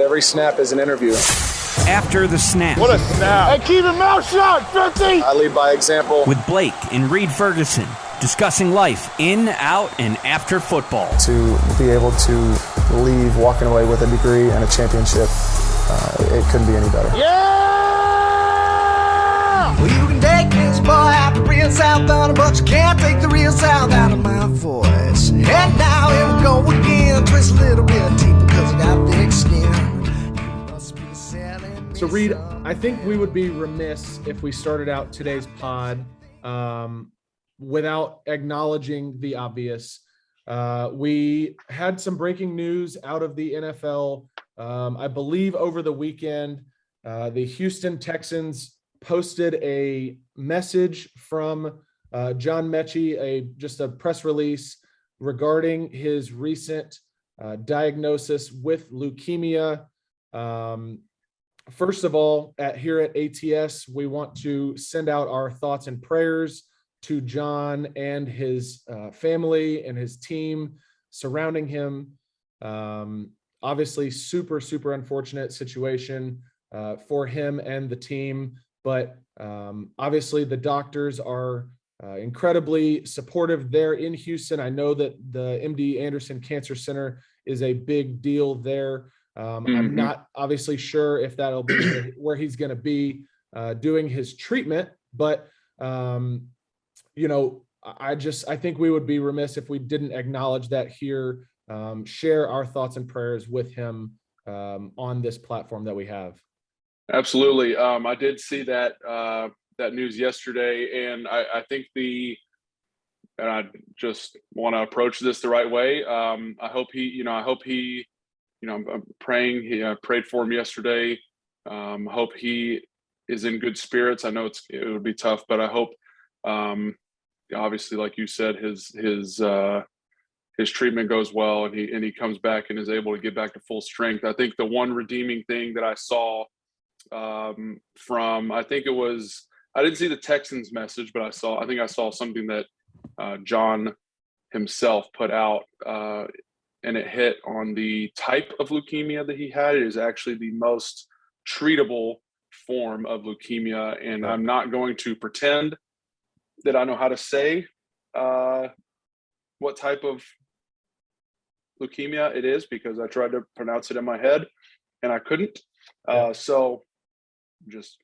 Every snap is an interview. After the Snap. What a snap. Hey, keep your mouth shut, 50! I lead by example. With Blake and Reed Ferguson, discussing life in, out, and after football. To be able to leave walking away with a degree and a championship, it couldn't be any better. Yeah! Well, you can take this boy out the real south on but you can't take the real south out of my voice. And now here we go again, twist a little bit deeper because I got thick skin. So, Reed, I think we would be remiss if we started out today's pod without acknowledging the obvious. We had some breaking news out of the NFL. I believe over the weekend, the Houston Texans posted a message from John Metchie, just a press release regarding his recent diagnosis with leukemia. First of all, here at ATS, we want to send out our thoughts and prayers to John and his family and his team surrounding him. Obviously, super, super unfortunate situation for him and the team. But obviously, the doctors are incredibly supportive there in Houston. I know that the MD Anderson Cancer Center is a big deal there. I'm not obviously sure if that'll be where he's going to be doing his treatment, but I think we would be remiss if we didn't acknowledge that here, share our thoughts and prayers with him on this platform that we have. Absolutely. I did see that news yesterday, and I think and I just want to approach this the right way. I hope he, I'm praying. He prayed for him yesterday. Hope he is in good spirits. I know it would be tough, but I hope, obviously, like you said, his treatment goes well, and he comes back and is able to get back to full strength. I think the one redeeming thing that I saw I didn't see the Texans message, but I think I saw something that John himself put out. And it hit on the type of leukemia that he had. It is actually the most treatable form of leukemia. And I'm not going to pretend that I know how to say what type of leukemia it is, because I tried to pronounce it in my head and I couldn't. So just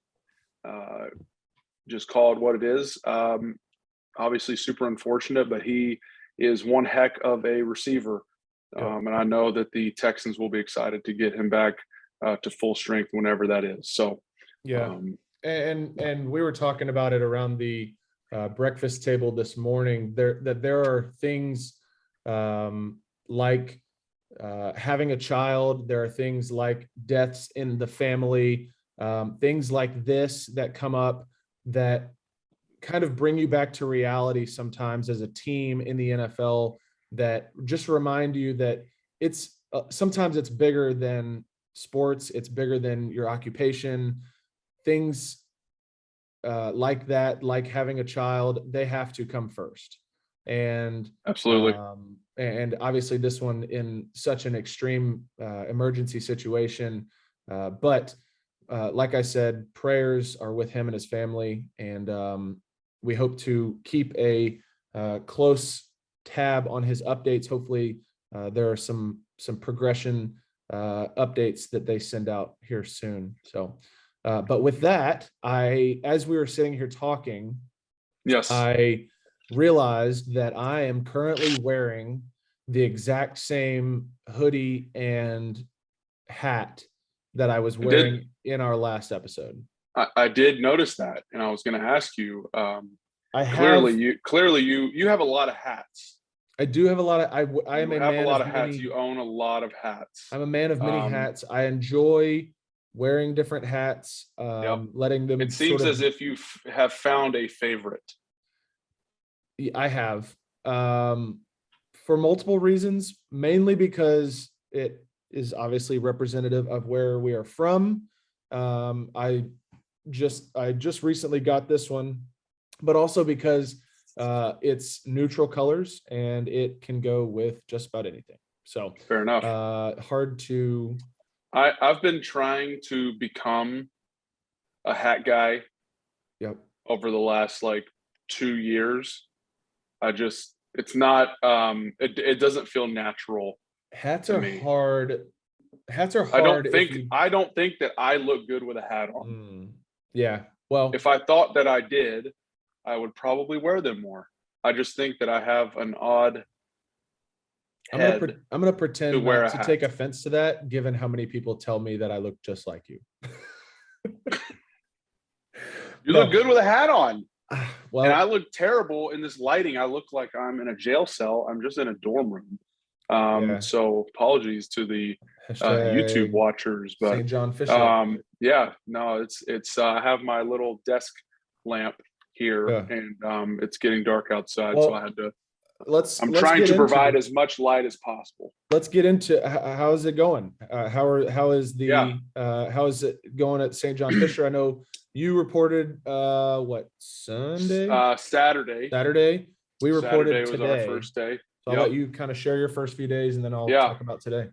call it what it is. Obviously super unfortunate, but he is one heck of a receiver. And I know that the Texans will be excited to get him back to full strength whenever that is. So, and we were talking about it around the breakfast table this morning. There are things like having a child. There are things like deaths in the family, things like this that come up that kind of bring you back to reality sometimes as a team in the NFL. That just remind you that it's sometimes it's bigger than sports. It's bigger than your occupation. Things like that, like having a child, they have to come first. And absolutely. And obviously this one in such an extreme emergency situation. But like I said, prayers are with him and his family. And we hope to keep a close tab on his updates. Hopefully there are some progression updates that they send out here soon. So but with that, as we were sitting here talking, I realized that I am currently wearing the exact same hoodie and hat that I was wearing in our last episode. I did notice that, and I was going to ask you, clearly you have a lot of hats. I do have a lot of. I am a man a lot of many, hats. You own a lot of hats. I'm a man of many hats. I enjoy wearing different hats. Letting them. It seems as if you have found a favorite. I have, for multiple reasons. Mainly because it is obviously representative of where we are from. I just recently got this one, but also because it's neutral colors and it can go with just about anything. So fair enough. Hard to I've been trying to become a hat guy Yep. over the last like 2 years. It's not it doesn't feel natural Hats to are me. hard. Hats are I hard. don't think that I look good with a hat on. Yeah. Well, If I thought that I did, I would probably wear them more. I just think that I have an odd head I'm gonna pretend to wear not a to hat. take offense to that, given how many people tell me that I look just like you. You No. look good with a hat on. Well, And I look terrible in this lighting. I look like I'm in a jail cell. I'm just in a dorm room. Yeah. So apologies to the YouTube hashtag watchers, but St. John Fisher. yeah, no, it's I have my little desk lamp here, Yeah. and it's getting dark outside, Well, so I had to. let's trying get to into- provide as much light as possible. Let's get into how is it going? How is it going at St. John Fisher? I know you reported Sunday? Saturday. We reported Saturday was today. our first day. So I'll let you kind of share your first few days, and then I'll talk about today.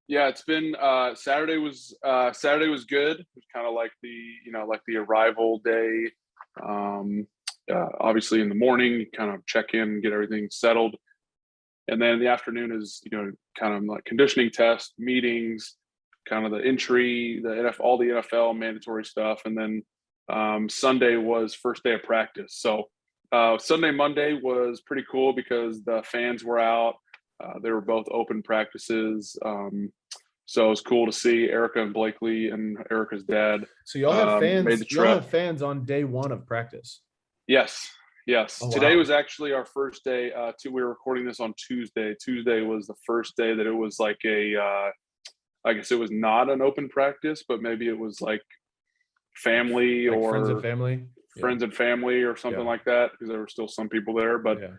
Yeah, it's been Saturday was good. It was kind of like the arrival day. Obviously in the morning, you kind of check in, get everything settled. And then the afternoon is, kind of like conditioning test, meetings, kind of the entry, all the NFL mandatory stuff. And then Sunday was first day of practice. So Sunday, Monday was pretty cool because the fans were out. They were both open practices. So it was cool to see Erica and Blakely and Erica's dad. So y'all have fans. Made the Y'all trip. have fans on day one of practice. Yes. Oh, Today wow. was actually our first day. We were recording this on Tuesday. Tuesday was the first day that it was like I guess it was not an open practice, but maybe it was like family Like or friends and family. friends and family or something like that, because there were still some people there. But it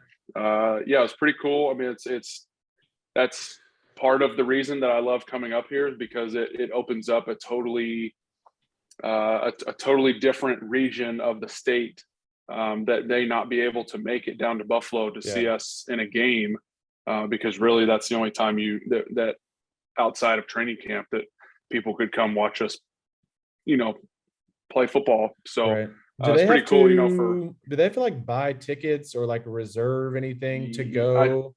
was pretty cool. I mean, that's part of the reason that I love coming up here, is because it opens up a totally different region of the state that may not be able to make it down to Buffalo to see us in a game, because really that's the only time that outside of training camp that people could come watch us, play football. So it's pretty cool, do they have to like buy tickets or like reserve anything to go?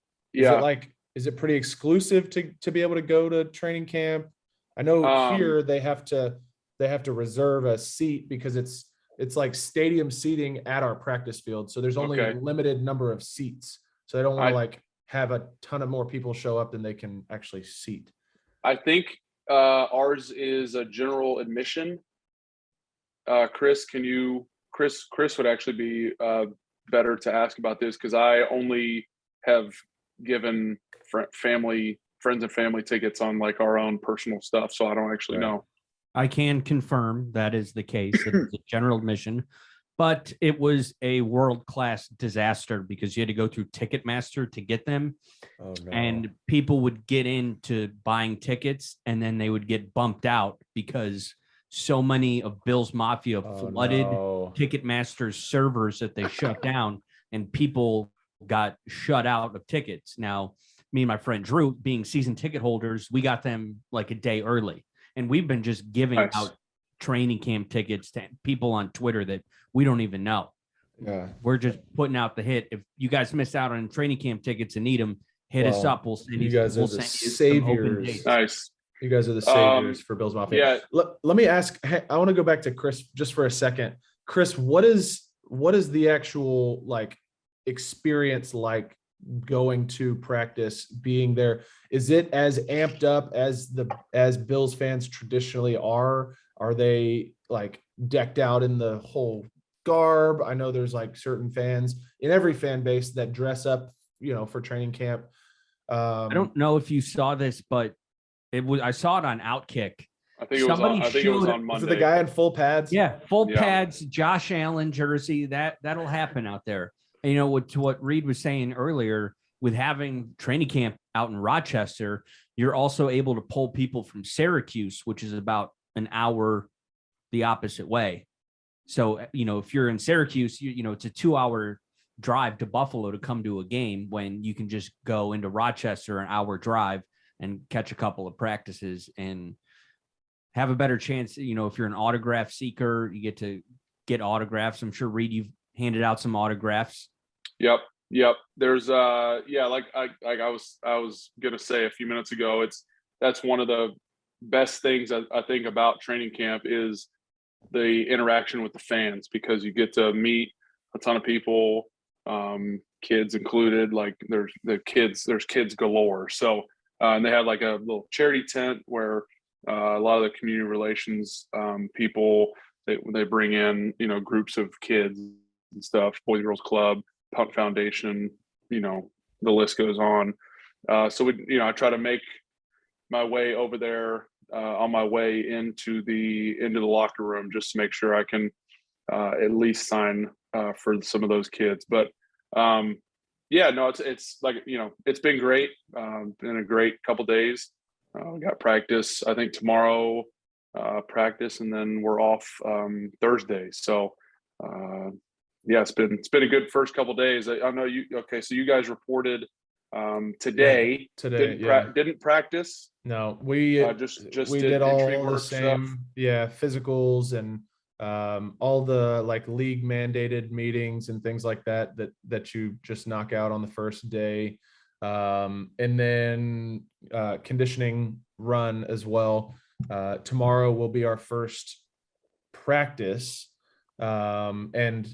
Is it pretty exclusive to be able to go to training camp? I know here they have to reserve a seat because it's like stadium seating at our practice field. So there's only a limited number of seats. So they don't want to like have a ton of more people show up than they can actually seat. I think ours is a general admission. Chris would actually be better to ask about this, because I only have given friends and family tickets on like our own personal stuff, so I don't actually know. I can confirm that is the case. It was a general admission, but it was a world-class disaster because you had to go through Ticketmaster to get them. Oh, no. And people would get into buying tickets and then they would get bumped out because so many of Bill's Mafia flooded Ticketmaster's servers that they shut down, and people got shut out of tickets. Now, me and my friend Drew, being season ticket holders, we got them like a day early. And we've been just giving out training camp tickets to people on Twitter that we don't even know. Yeah. We're just putting out the hit. If you guys missed out on training camp tickets and need them, hit us up. We'll send you guys. We'll send you saviors. Nice. You guys are the saviors for Bill's Mafia. Yeah. Let me ask. I want to go back to Chris just for a second. Chris, what is the actual like experience like going to practice, being there? Is it as amped up as Bills fans traditionally are? Are they like decked out in the whole garb? I know there's like certain fans in every fan base that dress up, for training camp. I don't know if you saw this, but I saw it on Outkick. I think it was on Monday. Was it the guy in full pads? Yeah, pads, Josh Allen jersey. That'll happen out there. And, to what Reed was saying earlier, with having training camp out in Rochester, you're also able to pull people from Syracuse, which is about an hour the opposite way. So, if you're in Syracuse, it's a 2-hour drive to Buffalo to come to a game, when you can just go into Rochester, an hour drive, and catch a couple of practices. And have a better chance. You know, if you're an autograph seeker, you get to get autographs. I'm sure, Reed, you've handed out some autographs. Yep. There's like I was gonna say a few minutes ago, that's one of the best things I think about training camp is the interaction with the fans, because you get to meet a ton of people, kids included. Like there's kids galore. So and they had like a little charity tent where a lot of the community relations people, they bring in, you know, groups of kids and stuff, Boys and Girls Club, Punk Foundation, you know, the list goes on. So I try to make my way over there on my way into the locker room, just to make sure I can at least sign for some of those kids. But it's like, you know, it's been great. Been a great couple days. We got practice, I think tomorrow, practice, and then we're off Thursday. So it's been a good first couple days. I know you. Okay, so you guys reported today. Didn't practice. No, we did all the same stuff. Yeah, physicals and all the like league mandated meetings and things like that you just knock out on the first day, and then conditioning run as well. Tomorrow will be our first practice, and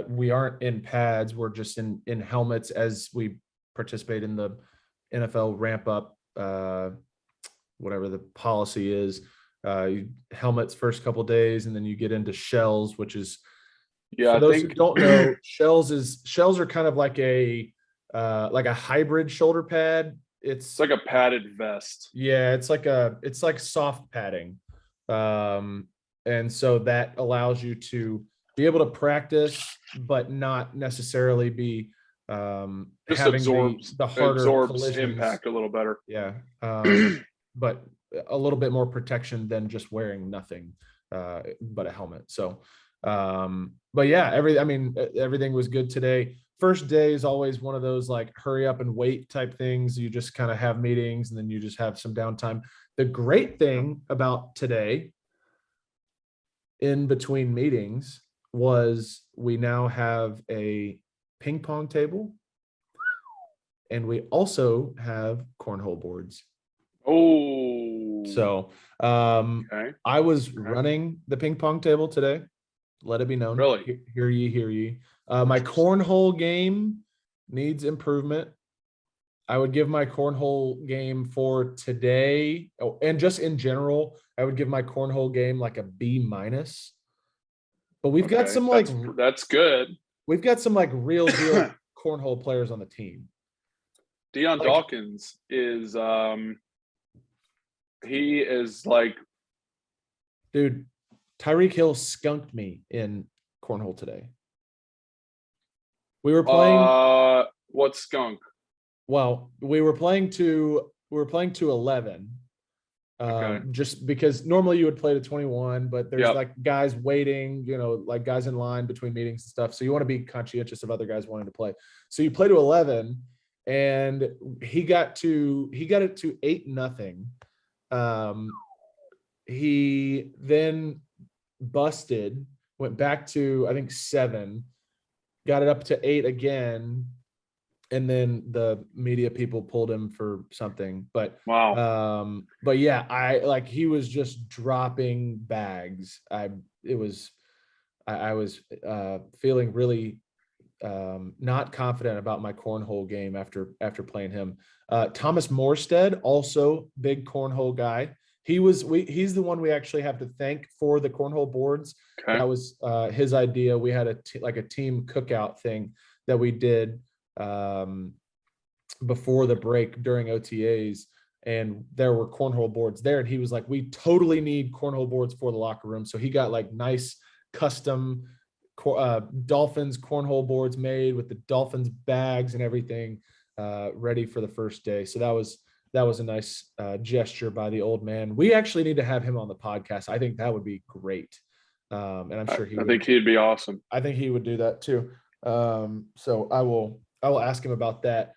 we aren't in pads. We're just in helmets as we participate in the NFL ramp up, whatever the policy is. Helmets first couple days, and then you get into shells, which is, for those who don't know, shells are kind of like a hybrid shoulder pad. It's like a padded vest. Yeah, it's like soft padding, and so that allows you to be able to practice, but not necessarily be just having absorbs the harder collisions. Impact a little better. Yeah, but a little bit more protection than just wearing nothing but a helmet. So, but yeah, everything was good today. First day is always one of those like hurry up and wait type things. You just kind of have meetings and then you just have some downtime. The great thing about today, in between meetings, was we now have a ping pong table, and we also have cornhole boards. Oh, so I was running the ping pong table today. Let it be known. Really? Hear ye. My cornhole game needs improvement. I would give my cornhole game for today, and just in general, I would give my cornhole game like a B-. But we've got some that's good. We've got some like real deal cornhole players on the team. Deion Dawkins is he is like, dude, Tyreek Hill skunked me in cornhole today. We were playing what skunk? Well, we were playing to 11. Just because normally you would play to 21, but there's like guys waiting, you know, like guys in line between meetings and stuff. So you want to be conscientious of other guys wanting to play. So you play to 11, and he got it to 8-0. He then busted, went back to I think 7, got it up to 8 again. And then the media people pulled him for something, but wow. But yeah, he was just dropping bags. I was feeling really not confident about my cornhole game after playing him. Thomas Morstead, also big cornhole guy. He's the one we actually have to thank for the cornhole boards. Okay. That was his idea. We had a team cookout thing that we did before the break during OTAs, and there were cornhole boards there, and he was like, we totally need cornhole boards for the locker room. So he got like nice custom Dolphins cornhole boards made with the Dolphins bags and everything ready for the first day. So that was a nice gesture by the old man. We actually need to have him on the podcast. I think that would be great, and I'm sure I think he'd be awesome. I think he would do that too. So I will ask him about that.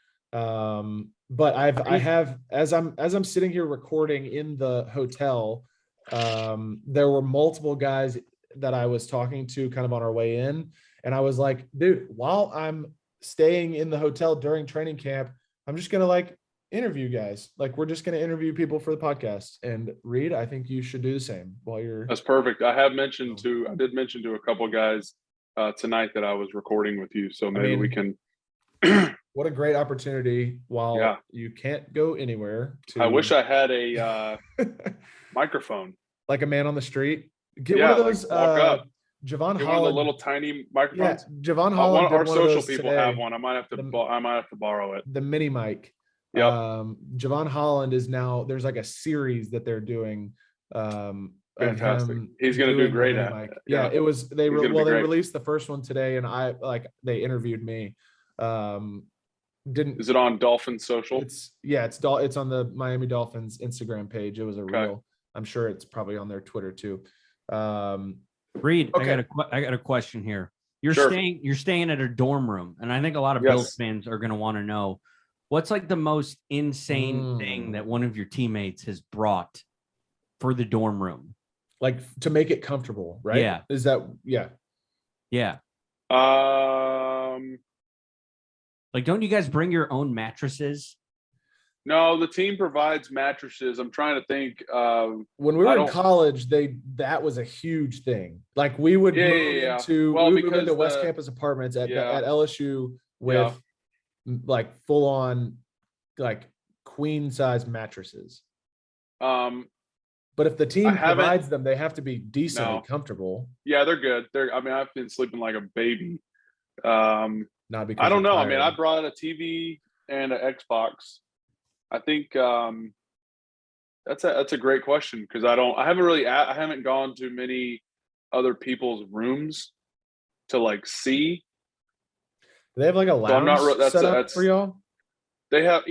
but I have as I'm sitting here recording in the hotel, there were multiple guys that I was talking to kind of on our way in, and I was like, dude, while I'm staying in the hotel during training camp, I'm just gonna like interview guys. Like we're just gonna interview people for the podcast. And Reed, I think you should do the same while you're. That's perfect. I did mention to a couple guys tonight that I was recording with you, so maybe we can. What a great opportunity while Yeah. you can't go anywhere. I wish I had a microphone. Like a man on the street. Get Yeah, one of those walk up. Javon Get one of the Holland. little tiny microphones. Yeah, Javon Holland. Our did one of social those people today. have one. I might have to borrow it. The mini mic. Yep. Javon Holland is now, there's like a series that they're doing. Fantastic. He's going to do great at it. Yeah, it was, they He's gonna be they great. released the first one today, and they interviewed me. Is it on Dolphin Social? It's on the Miami Dolphins Instagram page. It was a reel. I'm sure it's probably on their Twitter too. Reed, Okay. I got a question here. You're Sure. staying at a dorm room, and I think a lot of Yes. Bills fans are going to want to know what's like the most insane thing that one of your teammates has brought for the dorm room. Like to make it comfortable, right? Yeah. Is that yeah? Yeah. Um, Like, don't you guys bring your own mattresses? no, the team provides mattresses. I'm trying to think. When we were I in don't- college, that was a huge thing. Like we would Yeah, move yeah, yeah. into Well, we would move because into West the- Campus apartments at Yeah. LSU with like full on like queen size mattresses. But if the team I haven't- provides them, they have to be decently No. comfortable. Yeah, they're good. I've been sleeping like a baby. Not because I don't you're know. I mean, I tired. brought a TV and an Xbox. I think that's a great question because I haven't gone to many other people's rooms to like see. Do they have like a lounge I'm not set up for y'all? They have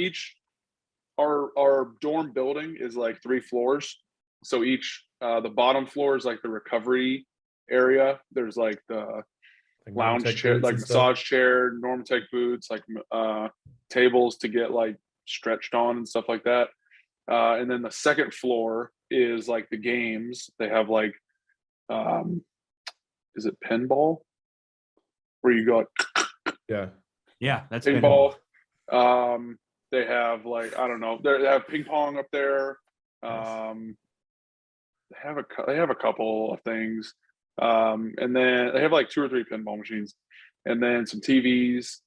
our dorm building is like 3 floors. So the bottom floor is like the recovery area. There's like the Like lounge Normatec chair, boots like and stuff? massage chair, Normatec boots, like tables to get like stretched on and stuff like that. And then the second floor is like the games. They have like, is it pinball? Where you go like, Yeah. Yeah, that's pinball. They have like, I don't know. They have ping pong up there. They have a couple of things. And then they have like 2 or 3 pinball machines and then some TVs.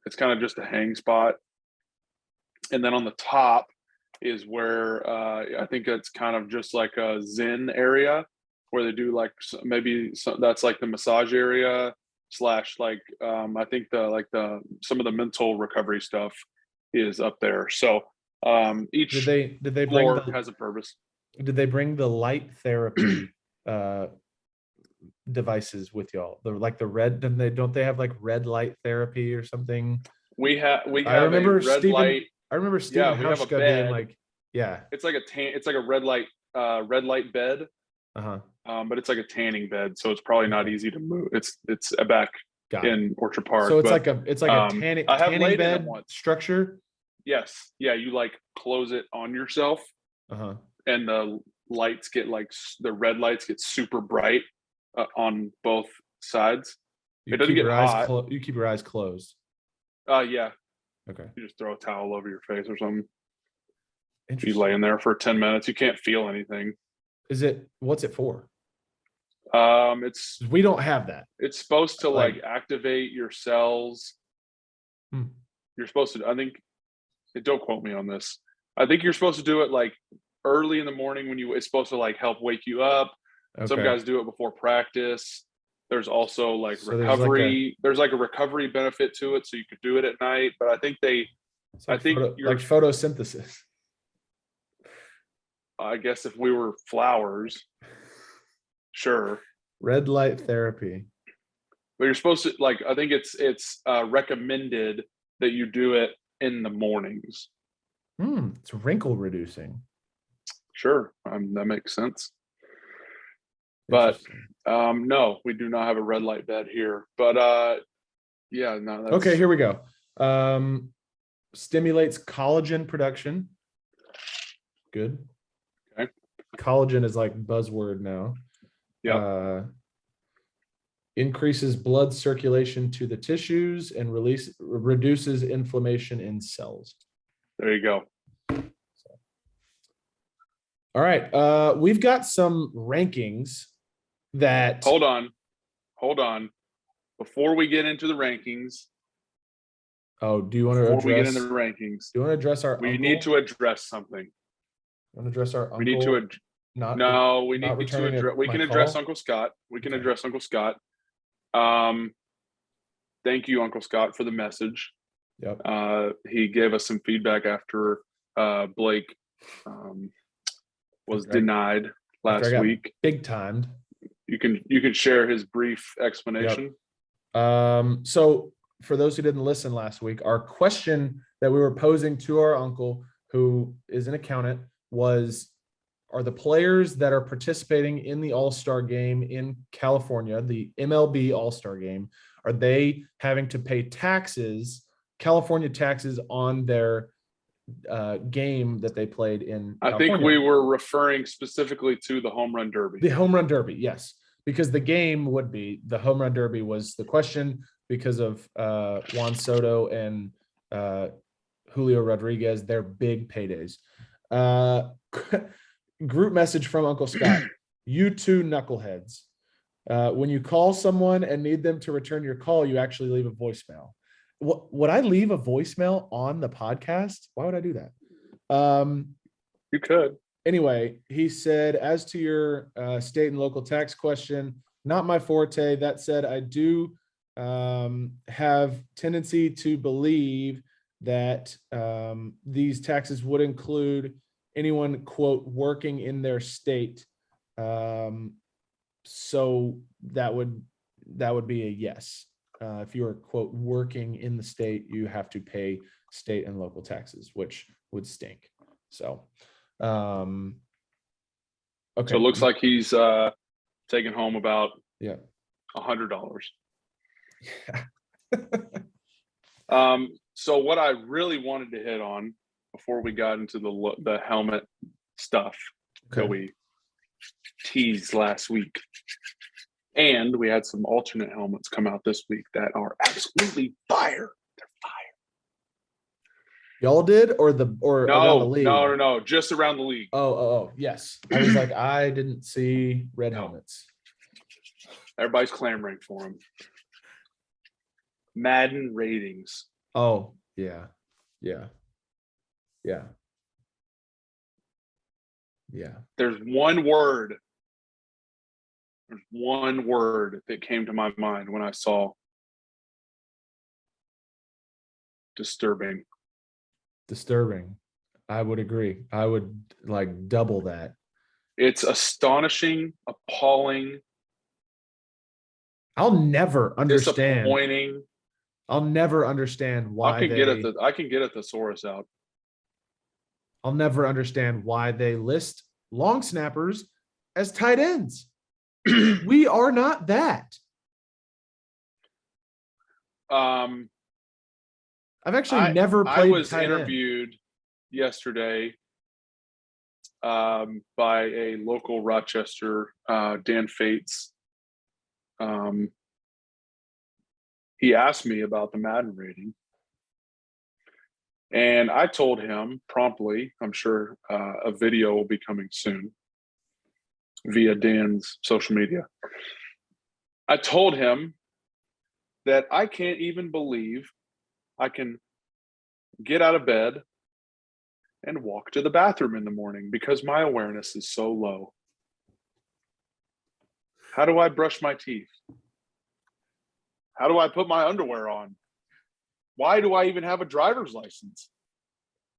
It's kind of just a hang spot. And then on the top is where I think it's kind of just like a Zen area where they do like that's like the massage area / like I think some of the mental recovery stuff is up there. So each Did they bring floor the, has a purpose. did they bring the light therapy devices with y'all? The red, don't they have like red light therapy or something? We have I remember a red Steven light. Steven we have a Hauschka being bed. like, yeah. It's like a red light bed. Uh-huh. But it's like a tanning bed, so it's probably not easy to move. It's back Got it. in Orchard Park. So it's but, like a tanning I have laid in bed it once. structure. Yes, yeah, you like close it on yourself, Uh-huh. and the lights get the red lights get super bright on both sides. It doesn't get hot. You keep your eyes closed. Yeah, Okay. you just throw a towel over your face or something. You Interesting. lay in there for 10 minutes. You can't feel anything. What's it for? It's We don't have that. It's supposed to Like- like activate your cells. You're supposed to, I think, don't quote me on this. I think you're supposed to do it like early in the morning it's supposed to like help wake you up. Some Okay. guys do it before practice. There's also like So there's recovery. There's like a recovery benefit to it. So you could do it at night, but I think It's like I think you're- like photosynthesis. I guess if we were flowers, sure. Red light therapy. But you're supposed to I think it's recommended that you do it in the mornings. It's wrinkle reducing. Sure, that makes sense. But Interesting. no, we do not have a red light bed here. But yeah, no. That's, Okay, here we go. Stimulates collagen production. Good. Okay. Collagen is like buzzword now. Yeah. Increases blood circulation to the tissues and reduces inflammation in cells. There you go. All right. We've got some rankings that. Hold on. Before we get into the rankings. Oh, do you want to Before address? we get into the rankings, do you want to address our? we uncle? need to address something. Want to address our uncle? We need to. Not. No, we not need to returning address. We my can address call? Uncle Scott. We can Okay. address Uncle Scott. Thank you, Uncle Scott, for the message. Yep. He gave us some feedback after Blake was denied last week. Big timed. You can share his brief explanation. So for those who didn't listen last week, our question that we were posing to our uncle, who is an accountant, was, are the players that are participating in the All-Star game in California, the MLB All-Star game, are they having to pay taxes, California taxes, on their game that they played in I California? think we were referring specifically to the Home Run Derby. The Home Run Derby, yes. Because the game would be, the Home Run Derby was the question because of Juan Soto and Julio Rodriguez, their big paydays. Group message from Uncle Scott. You two knuckleheads. When you call someone and need them to return your call, you actually leave a voicemail. Would I leave a voicemail on the podcast? Why would I do that? You could. Anyway, he said, as to your state and local tax question, not my forte. That said, I do have tendency to believe that these taxes would include anyone, quote, working in their state. So that would be a yes. If you are, quote, working in the state, you have to pay state and local taxes, which would stink. So, okay. So it looks like he's taking home about $100. Yeah. So what I really wanted to hit on before we got into the helmet stuff that we teased last week, and we had some alternate helmets come out this week that are absolutely fire. They're fire. Y'all did, or around the league? No, just around the league. Oh, yes. I was like, I didn't see red helmets. Everybody's clamoring for them. Madden ratings. Oh, yeah. There's one word that came to my mind when I saw disturbing. I would agree. I would like double that. It's astonishing, appalling. I'll never understand. Disappointing. I'll never understand why I can get a thesaurus out. I'll never understand why they list long snappers as tight ends. We are not that. I've actually never played. I was tight interviewed yesterday by a local Rochester, Dan Fates. He asked me about the Madden rating. And I told him promptly, I'm sure a video will be coming soon via Dan's social media. I told him that I can't even believe I can get out of bed and walk to the bathroom in the morning because my awareness is so low. How do I brush my teeth? How do I put my underwear on? Why do I even have a driver's license?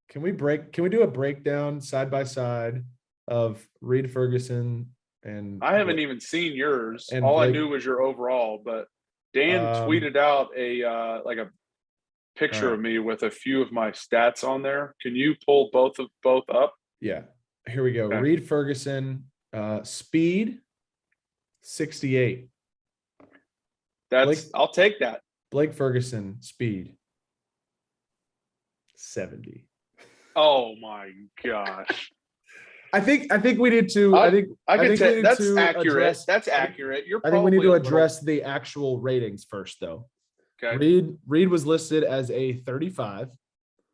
Can we do a breakdown side by side of Reed Ferguson and I haven't even seen yours. and All Blake, I knew was your overall, but Dan tweeted out a picture of me with a few of my stats on there. Can you pull both up? Yeah. Here we go. Okay. Reed Ferguson, speed 68. I'll take that. Blake Ferguson, speed 70. Oh my gosh. I think we need to. I think we need that's to accurate. address. That's accurate. You're I think we need probably to a little- address the actual ratings first, though. Okay. Reed was listed as a 35.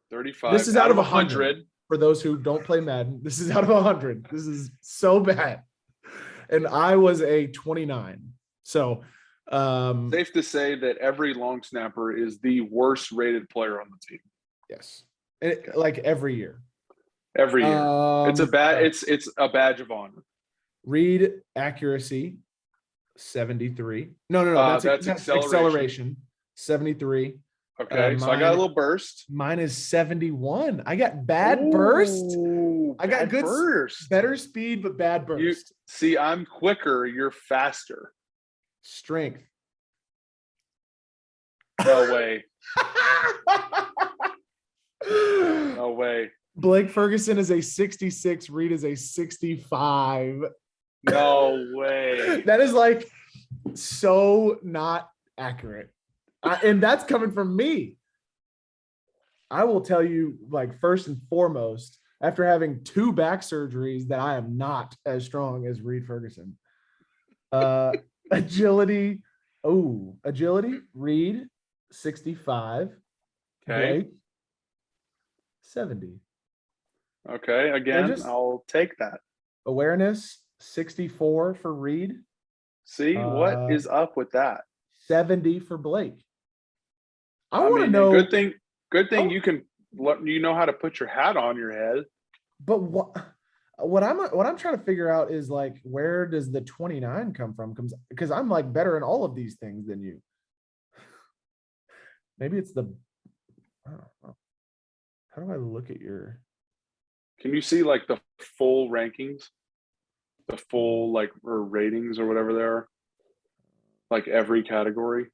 35. This is out of 100. For those who don't play Madden, this is out of 100. This is so bad. And I was a 29. So Safe to say that every long snapper is the worst rated player on the team. yes. Like every year. Every year. It's a a badge of honor. Read accuracy 73. No, that's acceleration 73. Okay, so I got a little burst. Mine is 71. I got bad burst. I got good burst. Better speed, but bad burst. See, I'm quicker. You're faster. Strength. No way. No way. Blake Ferguson is a 66. Reed is a 65. No way. That is like so not accurate. And that's coming from me. I will tell you, like, first and foremost, after having 2 back surgeries, that I am not as strong as Reed Ferguson. Agility. Reed 65. Okay. Blake, 70. Okay. Again, I'll take that. Awareness 64 for Reed. See, what is up with that? 70 for Blake. I want to know. Good thing you know how to put your hat on your head. But what I'm trying to figure out is, like, where does the 29 come from? Because I'm like better in all of these things than you. Maybe it's I don't know. How do I look at your? Can you see like the full rankings? The full or ratings or whatever they are? Like every category?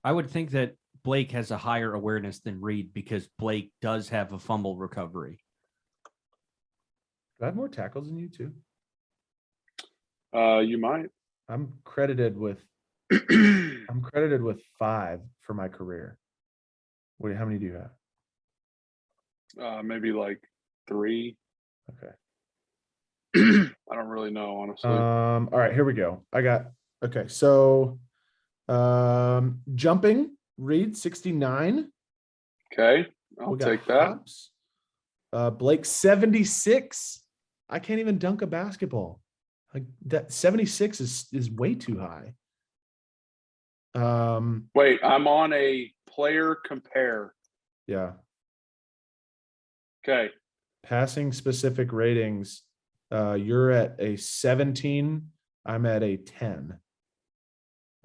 I would think that Blake has a higher awareness than Reed because Blake does have a fumble recovery. Do I have more tackles than you too? You might. I'm credited with 5 for my career. How many do you have? Maybe like 3. Okay. I don't really know, honestly. All right, here we go. Okay, so jumping, Reed 69. Okay, I'll take that. Blake 76. I can't even dunk a basketball. Like that 76 is way too high. Wait, I'm on a player compare. Yeah. Okay. Passing specific ratings. You're at a 17. I'm at a 10.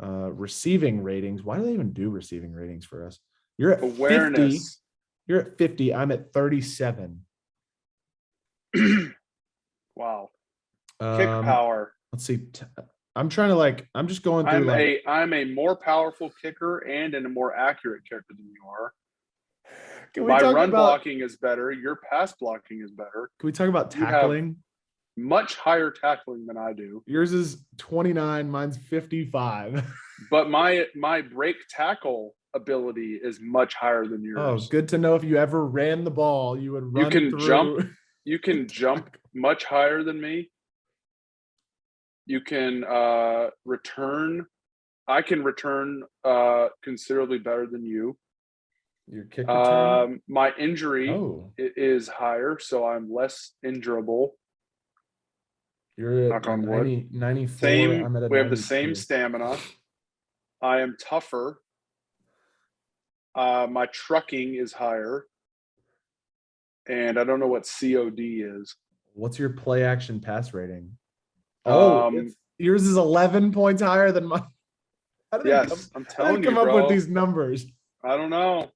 Receiving ratings. Why do they even do receiving ratings for us? You're at awareness. 50. You're at 50. I'm at 37. Wow. Kick power. Let's see. I'm trying to I'm just going through. I'm a more powerful kicker and a more accurate kicker than you are. My run blocking is better. Your pass blocking is better. Can we talk about tackling? Much higher tackling than I do. Yours is 29. Mine's 55. But my break tackle ability is much higher than yours. Oh, good to know. If you ever ran the ball, you would run through. You can jump much higher than me. You can return. I can return considerabably better than you. Your kick return? My injury is higher, so I'm less injurable. You're at 94. I'm at we have the same stamina. I am tougher. My trucking is higher. And I don't know what COD is. What's your play action pass rating? Yours is 11 points higher than mine. I'm telling you, come up with these numbers? I don't know.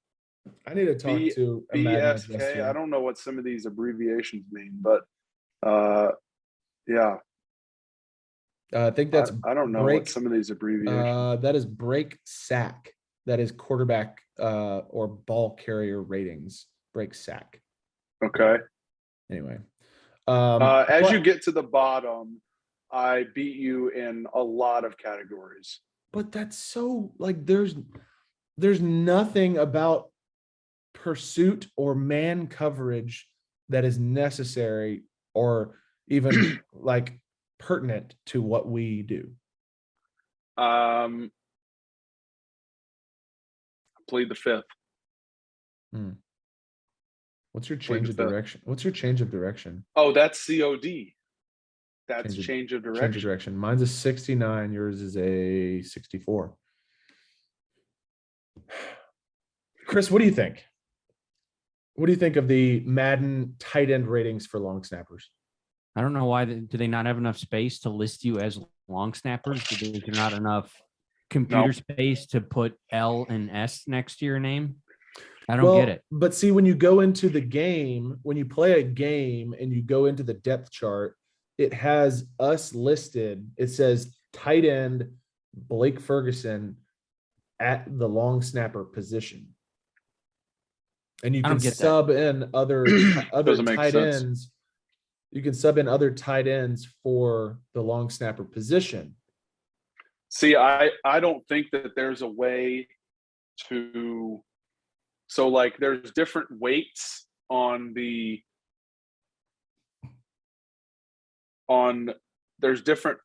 I need to talk to a BSK. I don't know what some of these abbreviations mean, but yeah. I think that's. I don't know what some of these abbreviations. That is break sack. That is quarterback or ball carrier ratings. Break sack. Okay. Anyway, as you get to the bottom, I beat you in a lot of categories. But that's so there's nothing about pursuit or man coverage that is necessary or even like pertinent to what we do? Plead the fifth. What's your Plead change the of fifth. direction? What's your change of direction? Oh, that's COD. That's change of direction. Change of direction. Mine's a 69. Yours is a 64. Chris, what do you think? What do you think of the Madden tight end ratings for long snappers? I don't know why. Do they not have enough space to list you as long snappers? Is there not enough computer space to put L and S next to your name? I don't get it. But see, when you go into the game, when you play a game and you go into the depth chart, it has us listed. It says tight end Blake Ferguson at the long snapper position. And you can sub in other tight ends. You can sub in other tight ends for the long snapper position. See, I don't think that there's a way to, so like there's different weights there's different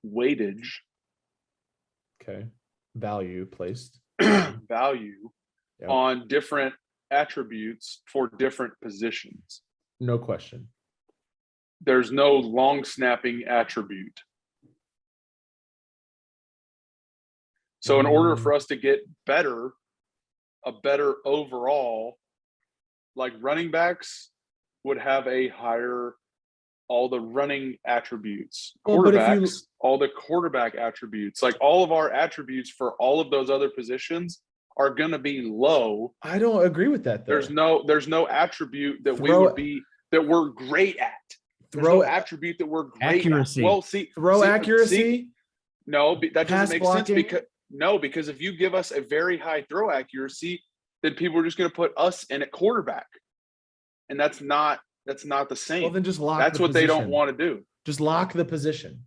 weightage. Okay. Value placed. Value on different attributes for different positions. No question. There's no long snapping attribute. So in order for us to get a better overall, like running backs would have a higher, all the running attributes, quarterbacks, all the quarterback attributes, like all of our attributes for all of those other positions are going to be low. I don't agree with that though. There's no attribute that we're great at. There's no attribute that we're great accuracy. At. Well, accuracy. No, that doesn't make blocking. sense because if you give us a very high throw accuracy, then people are just going to put us in at quarterback, and that's not the same. Well, then just lock. That's what they don't want to do. Just lock the position,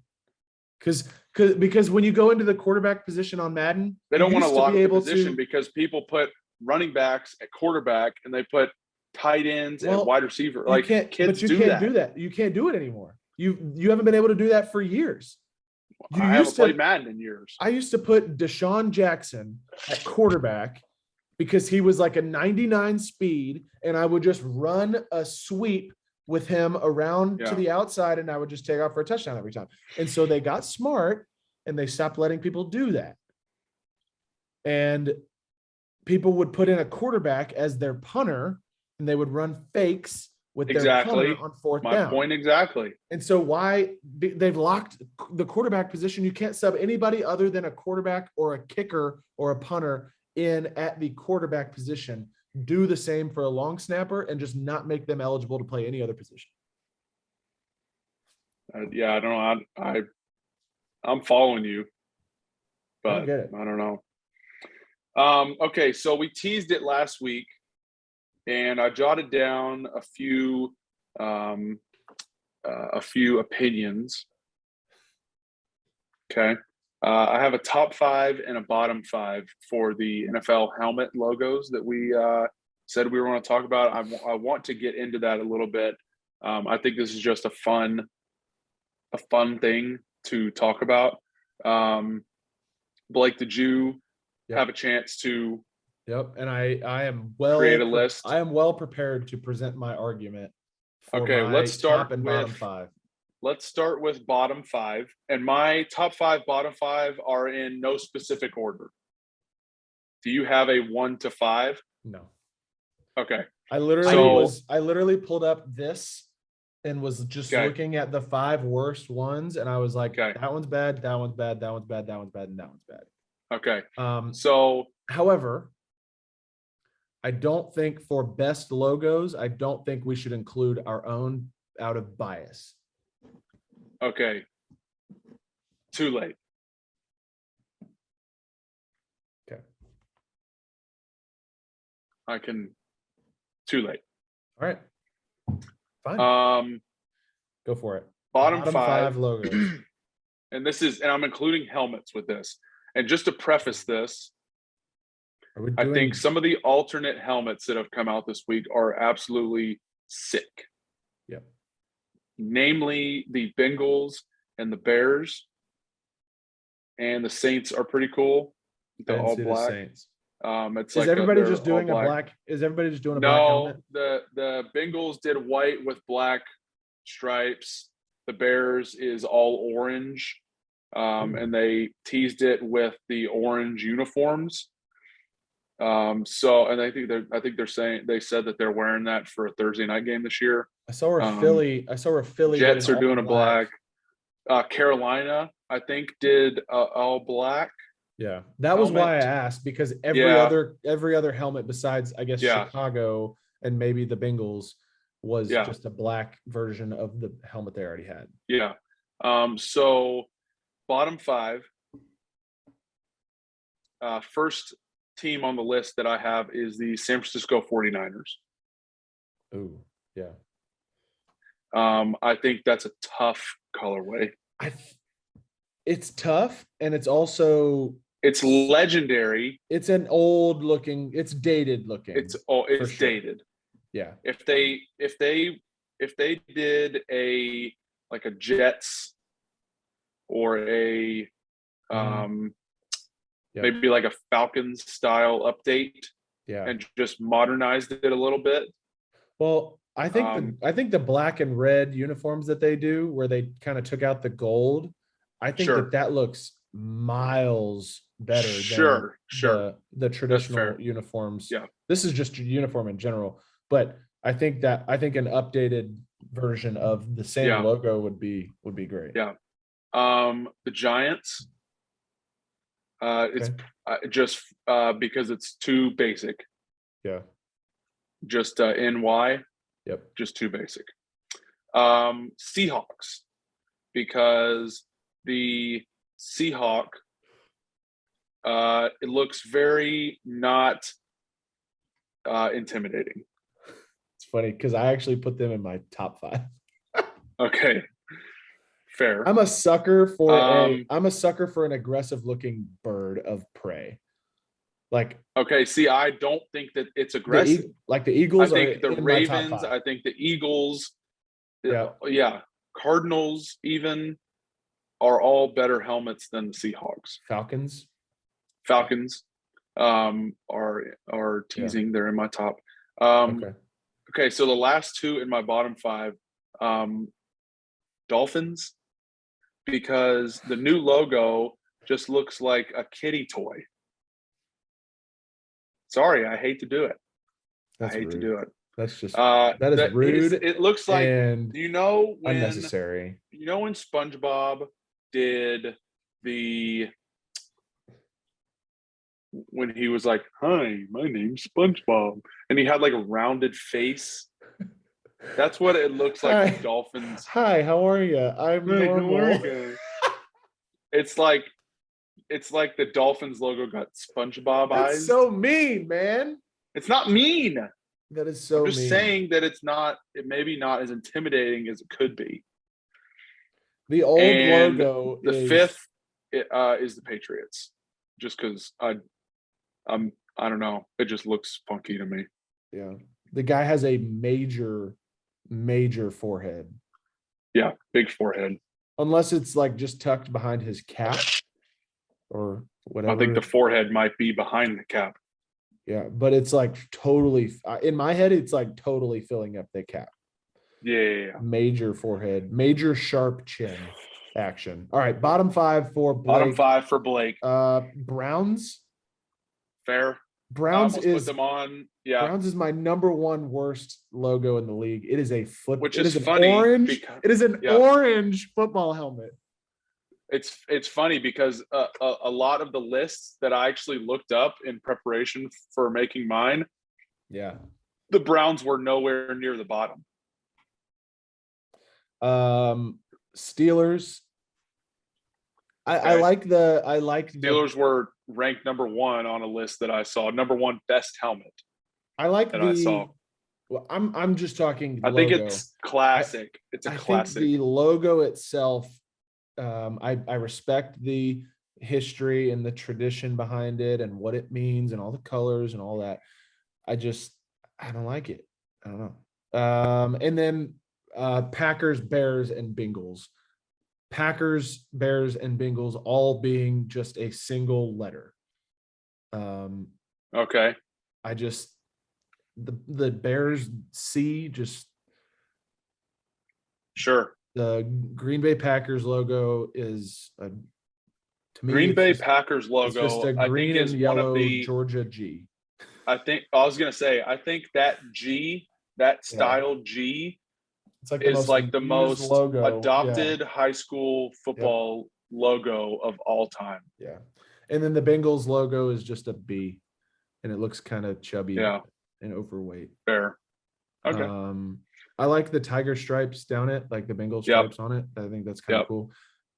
because when you go into the quarterback position on Madden, they don't want to lock the position because people put running backs at quarterback and they put tight ends at wide receiver. Like kids do that. You can't do it anymore. You haven't been able to do that for years. I haven't played Madden in years. I used to put Deshaun Jackson at quarterback because he was like a 99 speed, and I would just run a sweep with him around to the outside, and I would just take off for a touchdown every time. And so they got smart and they stopped letting people do that. And people would put in a quarterback as their punter, and they would run fakes with their punter on fourth down. My point exactly. And so why they've locked the quarterback position. You can't sub anybody other than a quarterback or a kicker or a punter in at the quarterback position. Do the same for a long snapper and just not make them eligible to play any other position. I don't know. I'm following you, but I don't know. Okay, so we teased it last week, and I jotted down a few opinions. Okay. I have a top 5 and a bottom 5 for the NFL helmet logos that we said we were going to talk about. I want to get into that a little bit. I think this is just a fun thing to talk about. Blake, did you have a chance to? Yep, and I am create a list. I am well prepared to present my argument. Okay, let's start top and bottom 5. Let's start with bottom 5, and my top 5, bottom 5 are in no specific order. Do you have a 1 to 5? No. Okay. I literally pulled up this and was just looking at the 5 worst ones, and I was like, that one's bad, that one's bad, that one's bad, that one's bad, and that one's bad. Okay. However, I don't think for best logos, I don't think we should include our own out of bias. Okay. Too late. Okay. Too late. All right. Fine. Go for it. Bottom 5 logos. And I'm including helmets with this. And just to preface this, Are we I doing? think some of the alternate helmets that have come out this week are absolutely sick. Yep. Namely, the Bengals and the Bears, and the Saints are pretty cool. I The didn't all see the black. Saints. It's Is like everybody they're just doing all a black? Is everybody just doing a black helmet? No, the Bengals did white with black stripes. The Bears is all orange, and they teased it with the orange uniforms. So, and I think they're saying they said that they're wearing that for a Thursday night game this year. I saw where Philly. I saw where Philly. Jets did are all doing a black. Carolina, I think, did all black. Yeah, that was why I helmet. asked, because every Yeah. other helmet besides, I guess, Yeah. Chicago and maybe the Bengals was Yeah. just a black version of the helmet they already had. Yeah. So bottom five. First team on the list that I have is the San Francisco 49ers. Ooh, yeah. I think that's a tough colorway. It's tough, and it's also It's legendary. it's an old looking. It's dated looking. It's sure. dated. Yeah. If they did a like a Jets or a Yep. maybe like a Falcons style update, Yeah. and just modernized it a little bit. Well, I think the black and red uniforms that they do, where they kind of took out the gold, I think Sure. that looks miles better Sure. than the traditional fair. uniforms. Yeah. This is just a uniform in general, but I think an updated version of the same Yeah. logo would be great. Yeah. The Giants. It's just because it's too basic. Yeah. Just NY. Yep. Just too basic. Seahawks, because the Seahawk, it looks very not intimidating. It's funny because I actually put them in my top 5. Okay, fair. I'm a sucker for an aggressive looking bird of prey. Like, okay, see, I don't think that it's aggressive. The Eagles. I think the in my top Ravens. 5. I think the Eagles. Yeah. Cardinals even are all better helmets than the Seahawks. Falcons are teasing. They're in my top. Okay, so the last two in my bottom 5, Dolphins, because the new logo just looks like a kiddie toy. Sorry, I hate to do it. That's rude. to do it. That's just that is rude. It looks like, and when unnecessary. When SpongeBob did when he was like, "Hi, my name's SpongeBob," and he had like a rounded face. That's what it looks like. Hi. The Dolphins. Hi, how are you? I'm normal. It's like the Dolphins logo got SpongeBob eyes. That's so mean, man. It's not mean. That is so I'm just mean. saying that it maybe not as intimidating as it could be. The old logo. The fifth is the Patriots, just because I don't know. It just looks funky to me. Yeah, the guy has a major forehead. Yeah, big forehead. Unless it's like just tucked behind his cap or whatever. I think the forehead might be behind the cap. Yeah, but it's like totally, in my head, it's like totally filling up the cap. Yeah. Major forehead, major sharp chin action. All right, bottom 5 for Blake. Bottom 5 for Blake. Browns. Fair. Browns put them on. Yeah. Browns is my number 1 worst logo in the league. It is a Which is funny. Orange. It is an orange football helmet. It's funny because a lot of the lists that I actually looked up in preparation for making mine, the Browns were nowhere near the bottom. Steelers. I like Steelers were ranked number 1 on a list that I saw. Number 1 best helmet. I saw. Well, I'm just talking. I think it's classic. It's a classic. Think the logo itself. I respect the history and the tradition behind it and what it means and all the colors and all that. I don't like it. I don't know. And then Packers, Bears, and Bengals. Packers, Bears, and Bengals all being just a single letter. Okay. I just the Bears C, just Sure. the Green Bay Packers logo is to me, Green Bay just, Packers it's logo, just a I think, green is and one yellow of the. Georgia G. I think that G, that style G, It's like is like the used most logo. adopted high school football logo of all time. Yeah. And then the Bengals logo is just a B, and it looks kind of chubby and overweight. Fair. Okay. I like the tiger stripes down it, like the Bengal stripes on it. I think that's kind of cool.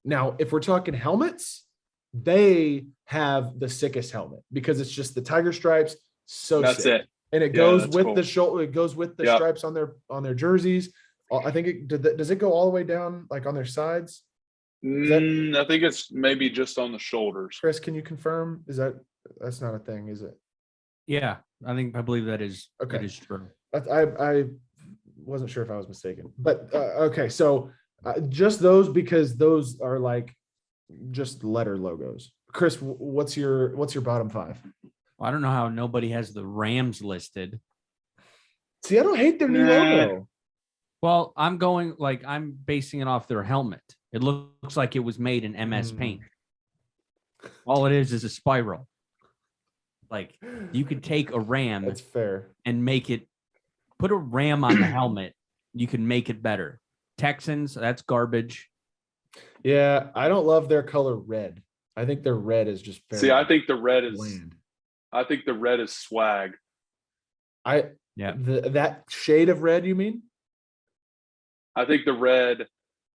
Now, if we're talking helmets, they have the sickest helmet because it's just the tiger stripes. So that's sick. it. And it goes with cool. the shoulder. It goes with the stripes on their jerseys. I think does it go all the way down, like on their sides? I think it's maybe just on the shoulders. Chris, can you confirm? That's not a thing, is it? Yeah, I believe that is Okay. that is true. I wasn't sure if I was mistaken, but okay. So just those, because those are like just letter logos. Chris, what's your bottom five? I don't know how nobody has the Rams listed. See, I don't hate their new logo. Well, I'm basing it off their helmet. It looks like it was made in MS Paint. All it is a spiral. Like, you could take a ram. That's fair. And put a ram on the helmet. You can make it better. Texans, that's garbage. Yeah, I don't love their color red. I think their red is just very I think the red is bland. I think the red is swag. That shade of red, you mean? I think the red.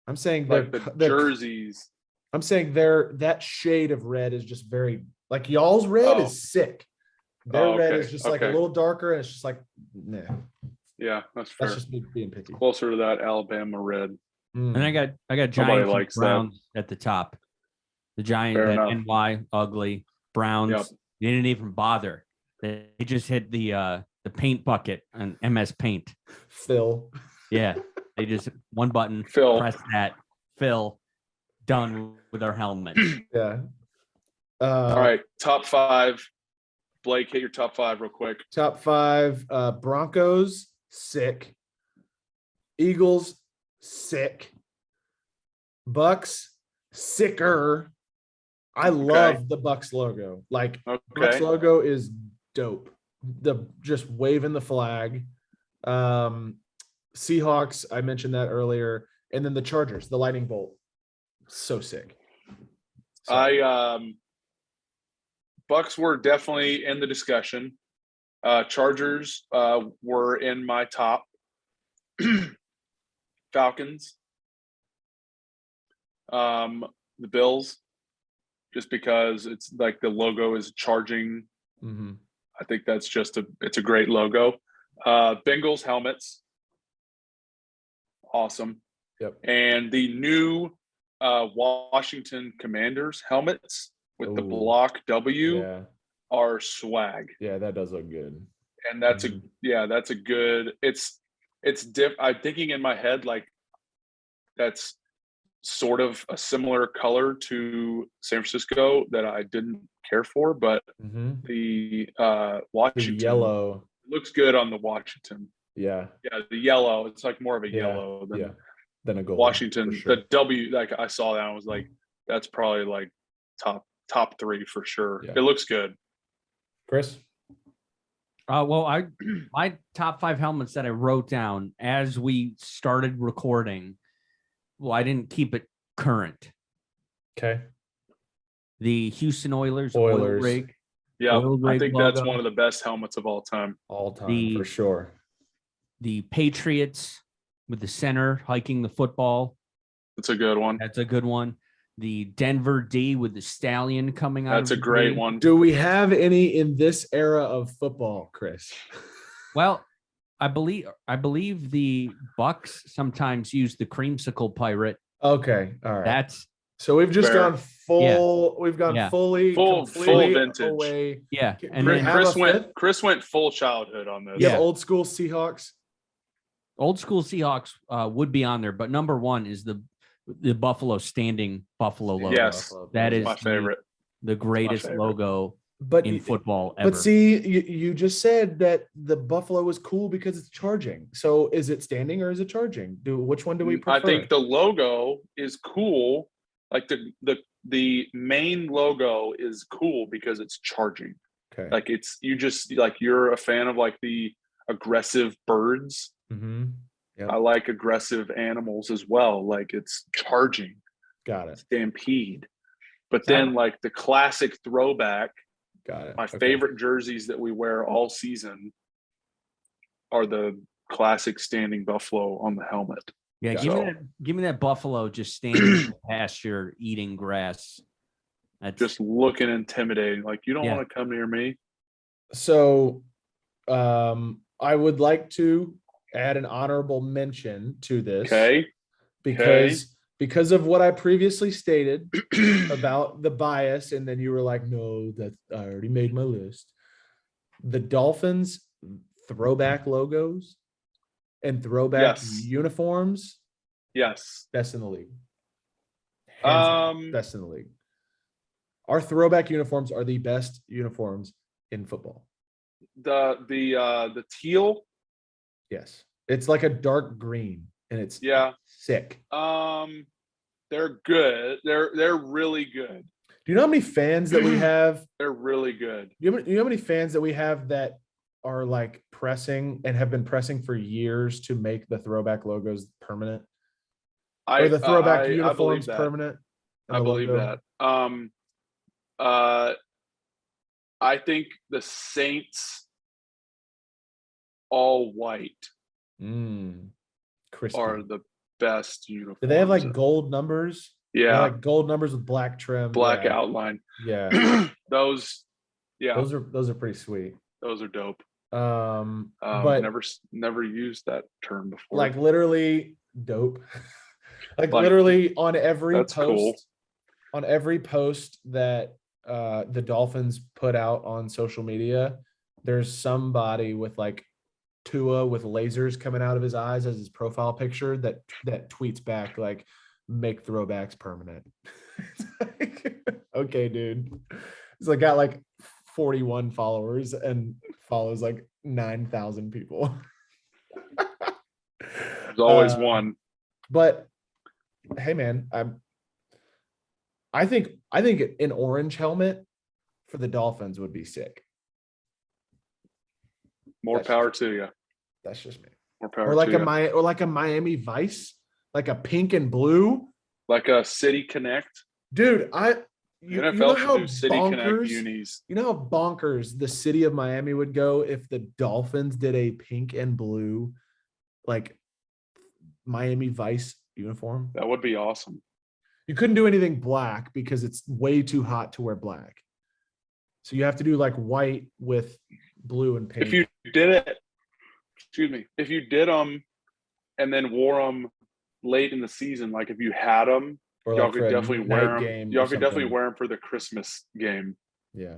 I'm saying like the jerseys. I'm saying that shade of red is just very, like, y'all's red is sick. Their red is just like a little darker, and it's just like, nah. Yeah, that's fair. That's just me being picky. Closer to that Alabama red. And I got Giants and Browns at the top. The Giants, that NY ugly Browns. Yep. They didn't even bother. They just hit the paint bucket on MS Paint. Phil. Yeah, they just one button. Phil. Press that. Phil. Done with our helmet. Yeah. All right, top five. Blake, hit your top five real quick. Top five. Broncos, sick. Eagles, sick. Bucks, sicker. I love the Bucks logo. Like, Bucks logo is dope. Just waving the flag. Seahawks, I mentioned that earlier, and then the Chargers, the lightning bolt, so sick. Bucks were definitely in the discussion. Chargers were in my top. Falcons, the Bills, just because it's like the logo is charging. Mm-hmm. I think that's it's a great logo. Bengals helmets, awesome. Yep. And the new Washington Commanders helmets with the block W are swag. Yeah, that does look good. And that's a good. It's I'm thinking in my head like that's sort of a similar color to San Francisco that I didn't care for, but the Washington the yellow looks good on the Washington. Yeah, the yellow. It's like more of a yellow than a gold. Washington. Sure. The W, like I saw that, I was like, that's probably like top three for sure. Yeah. It looks good. Chris? Well, my top five helmets that I wrote down as we started recording. Well, I didn't keep it current. Okay. The Houston Oilers oil rig. Yeah, I think that's logo. one of the best helmets of all time. For sure. The Patriots with the center hiking the football. That's a good one. That's a good one. The Denver D with the stallion coming out. That's a great one. Do we have any in this era of football, Chris? Well, I believe the Bucks sometimes use the creamsicle pirate. Okay, all right. So we've just Fair. gone full. We've gone Yeah. fully, Full completely vintage. away. Yeah. Can And we then have a fifth? Chris went full childhood on this. You have Yeah. old school Seahawks. old school Seahawks would be on there, but number one is the Buffalo standing Buffalo logo. Yes. That is My favorite. the greatest favorite. logo But in football ever. But see, you just said that the Buffalo was cool because it's charging. So is it standing or is it charging? Which one do we prefer? I think the logo is cool. Like the main logo is cool because it's charging. Okay. Like you're a fan of like the aggressive birds. Mm-hmm. Yep. I like aggressive animals as well. Like it's charging. Got it. Stampede. But then like the classic throwback, Got it. my favorite jerseys that we wear all season are the classic standing buffalo on the helmet. Yeah, Got give me that buffalo just standing in the pasture eating grass. That's Just looking intimidating. Like you don't Yeah. want to come near me. So I would like to add an honorable mention to this. Okay. Because of what I previously stated about the bias, and then you were like, no, I already made my list. The Dolphins throwback logos and throwback uniforms, Yes. best in the league. Hands down, best in the league. Our throwback uniforms are the best uniforms in football. The teal. Yes. It's like a dark green and it's sick. They're good. They're really good. Do you know how many fans that we have? They're really good. You know how many fans that we have that are like pressing and have been pressing for years to make the throwback logos permanent? Or the throwback uniforms permanent? I believe that. I think the Saints all white Crispy. are the best uniforms. Do they have like gold numbers? Yeah, like gold numbers with black trim, black outline. Yeah, those are pretty sweet. Those are dope. But never used that term before. Like literally dope. like literally on every post. Cool. On every post that the Dolphins put out on social media, there's somebody with like Tua with lasers coming out of his eyes as his profile picture that tweets back like, make throwbacks permanent. Like, okay, dude. He's like got like 41 followers and follows like 9,000 people. There's always one. But hey, man, I think an orange helmet for the Dolphins would be sick. More power to you. That's just me. More power or like to a you. or like a Miami Vice, like a pink and blue, like a City Connect. Dude, you know how City Connect unis. You know how bonkers the city of Miami would go if the Dolphins did a pink and blue, like Miami Vice uniform? That would be awesome. You couldn't do anything black because it's way too hot to wear black. So you have to do like white with blue and pink. If you did it, if you did them and then wore them late in the season, like if you had them, y'all could definitely wear them. Y'all could definitely wear them for the Christmas game. Yeah.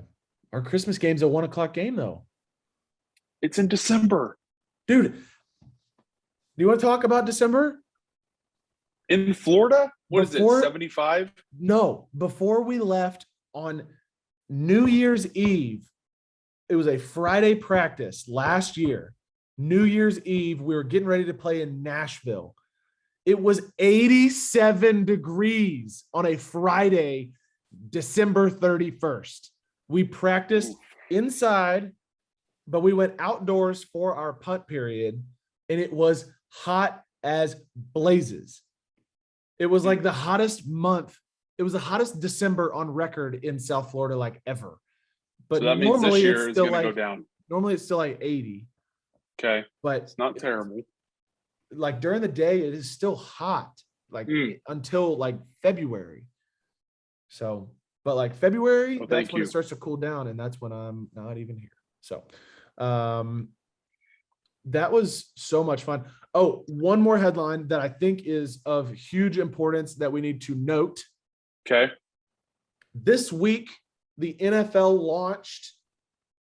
Our Christmas game's a 1:00 game though. It's in December. Dude, do you want to talk about December? In Florida? What is it, 75? No, before we left on New Year's Eve, it was a Friday practice last year. New Year's Eve, we were getting ready to play in Nashville. It was 87 degrees on a Friday, December 31st. We practiced inside, but we went outdoors for our punt period, and it was hot as blazes. It was like the hottest month. It was the hottest December on record in South Florida, like ever. But so that means normally this year it's still going to like, go down. Normally it's still like 80. Okay. But it's not terrible. Like during the day, it is still hot, like until like February. So, but like February, that's when it starts to cool down, and that's when I'm not even here. So, that was so much fun. Oh, one more headline that I think is of huge importance that we need to note Okay. This week, the NFL launched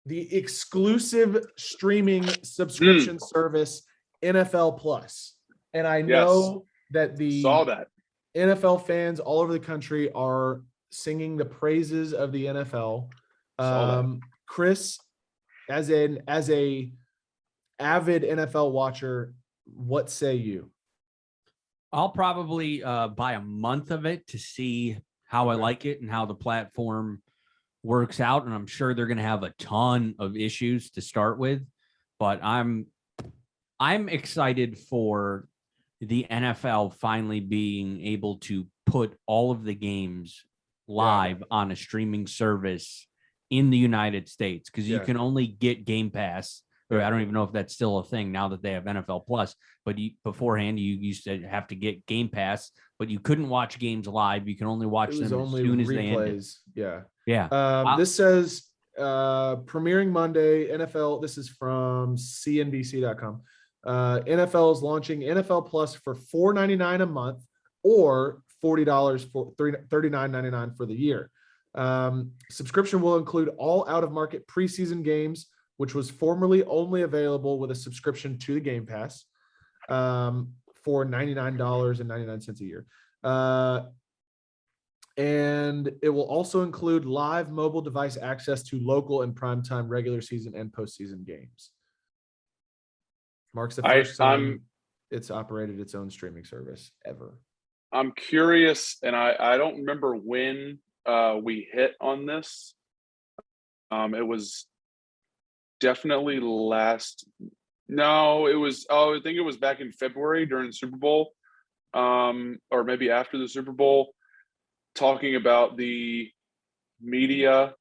the exclusive streaming subscription service, NFL Plus. And I know that the Saw that. NFL fans all over the country are singing the praises of the NFL. Chris, as a avid NFL watcher, what say you? I'll probably buy a month of it to see how I like it and how the platform works out. And I'm sure they're going to have a ton of issues to start with, but I'm excited for the NFL finally being able to put all of the games live on a streaming service in the United States, because you can only get Game Pass. Or I don't even know if that's still a thing now that they have NFL Plus, but beforehand you used to have to get Game Pass, but you couldn't watch games live. You can only watch them as soon as they ended. Yeah. This says premiering Monday, NFL. This is from CNBC.com. NFL is launching NFL Plus for $4.99 a month or $40 for $39.99 for the year. Subscription will include all out-of-market preseason games, which was formerly only available with a subscription to the Game Pass for $99.99 a year. And it will also include live mobile device access to local and primetime regular season and postseason games. Marks the first time it's operated its own streaming service ever. I'm curious, and I don't remember when we hit on this. It was definitely I think it was back in February during the Super Bowl, or maybe after the Super Bowl, talking about the media,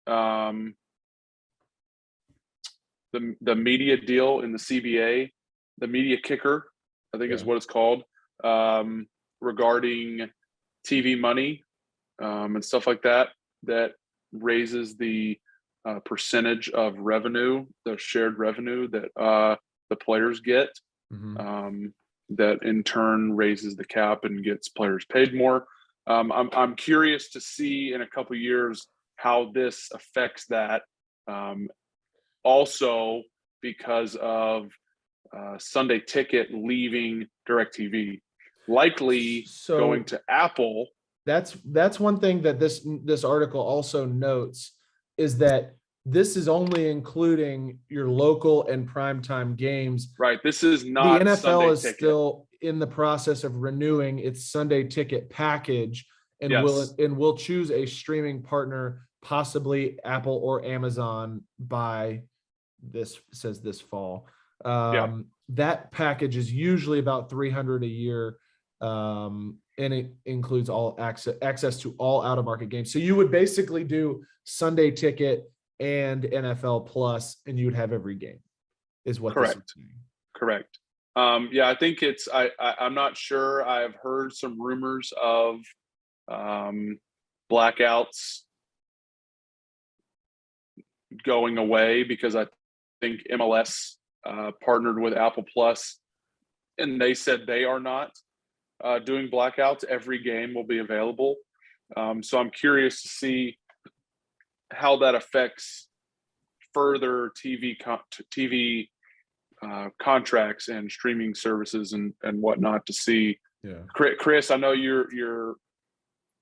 the media deal in the CBA, the media kicker, I think is what it's called, regarding TV money and stuff like that raises the percentage of revenue, the shared revenue that the players get, that in turn raises the cap and gets players paid more. I'm curious to see in a couple of years how this affects that. Also, because of Sunday Ticket leaving DirecTV, likely going to Apple. That's one thing that this article also notes, is that this is only including your local and primetime games. Right. This is not the NFL Sunday is Ticket. Still in the process of renewing its Sunday Ticket package, and will choose a streaming partner, possibly Apple or Amazon, by this fall. That package is usually about $300 a year. And it includes all access to all out-of-market games. So you would basically do Sunday Ticket and NFL Plus, and you would have every game, is what Correct. This is saying. Correct. I think it's I'm not sure. I've heard some rumors of blackouts going away, because I think MLS partnered with Apple Plus, and they said they are not doing blackouts. Every game will be available. So I'm curious to see how that affects further TV contracts and streaming services and whatnot, to see. Chris, I know you're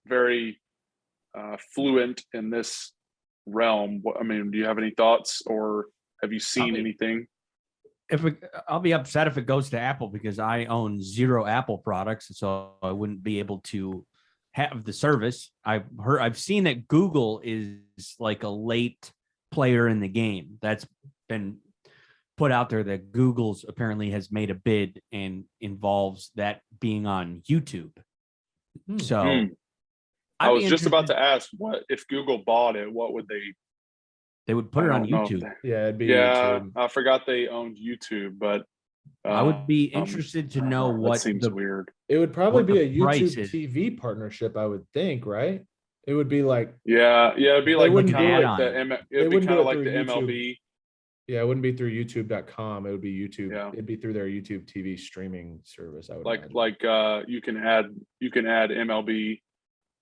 very fluent in this realm. I mean, do you have any thoughts, or have you seen anything? I'll be upset if it goes to Apple, because I own 0 Apple products, so I wouldn't be able to have the service. I've seen that Google is like a late player in the game. That's been put out there, that Google's apparently has made a bid and involves that being on YouTube. So I was just about to ask, what if Google bought it, what would they would put it on YouTube. It'd be YouTube. I forgot they owned YouTube, but I would be interested to know what seems weird. It would probably be a YouTube TV partnership, I would think, right? It would be like it'd be like kind of like the YouTube. MLB. Yeah, it wouldn't be through YouTube.com. It would be YouTube. Yeah. It'd be through their YouTube TV streaming service. I would you can add MLB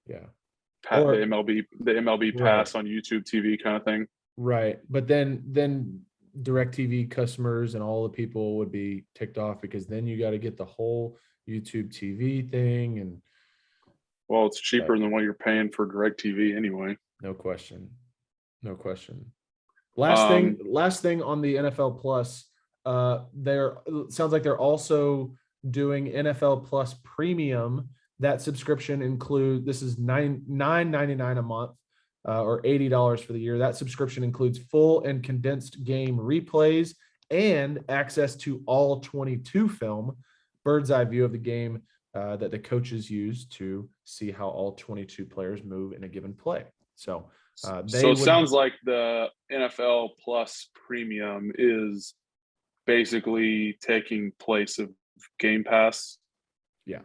Yeah. The MLB pass on YouTube TV kind of thing. Right. But then DirecTV customers and all the people would be ticked off because then you got to get the whole YouTube TV thing. And well, it's cheaper than what you're paying for DirecTV anyway. No question. Last thing on the NFL Plus, sounds like they're also doing NFL Plus Premium. That subscription this is $9.99 a month, or $80 for the year. That subscription includes full and condensed game replays and access to all 22 film, bird's eye view of the game that the coaches use to see how all 22 players move in a given play. So it sounds like the NFL Plus Premium is basically taking place of Game Pass. Yeah.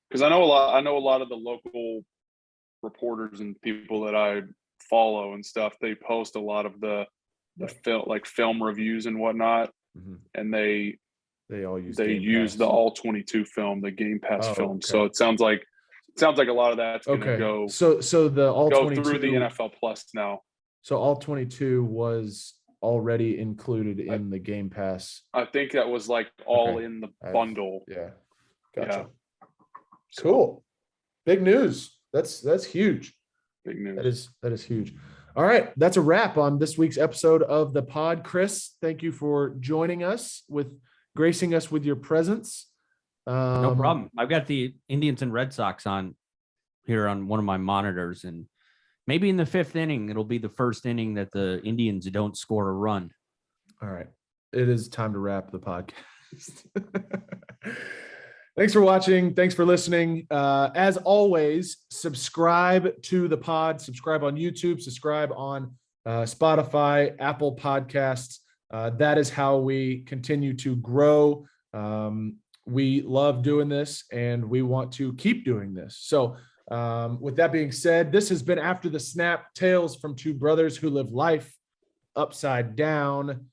Because I know a lot of the local reporters and people that I follow and stuff, they post a lot of the film reviews and whatnot. Mm-hmm. And they all use the all 22 film, the Game Pass film. Okay. So it sounds like a lot of that's going to go. So the all go 22 through the NFL Plus now. So all 22 was already included in the Game Pass. I think that was like all in the bundle. Yeah. Gotcha. Yeah. Cool. Big news. That's huge. Big news. That is huge. All right. That's a wrap on this week's episode of the pod. Chris, thank you for joining us gracing us with your presence. No problem. I've got the Indians and Red Sox on here on one of my monitors, and maybe in the 5th inning, it'll be the first inning that the Indians don't score a run. All right. It is time to wrap the podcast. Thanks for watching. Thanks for listening. As always, subscribe to the pod, subscribe on YouTube, subscribe on Spotify, Apple Podcasts. That is how we continue to grow. We love doing this and we want to keep doing this. So with that being said, this has been After the Snap, Tales from Two Brothers Who Live Life Upside Down.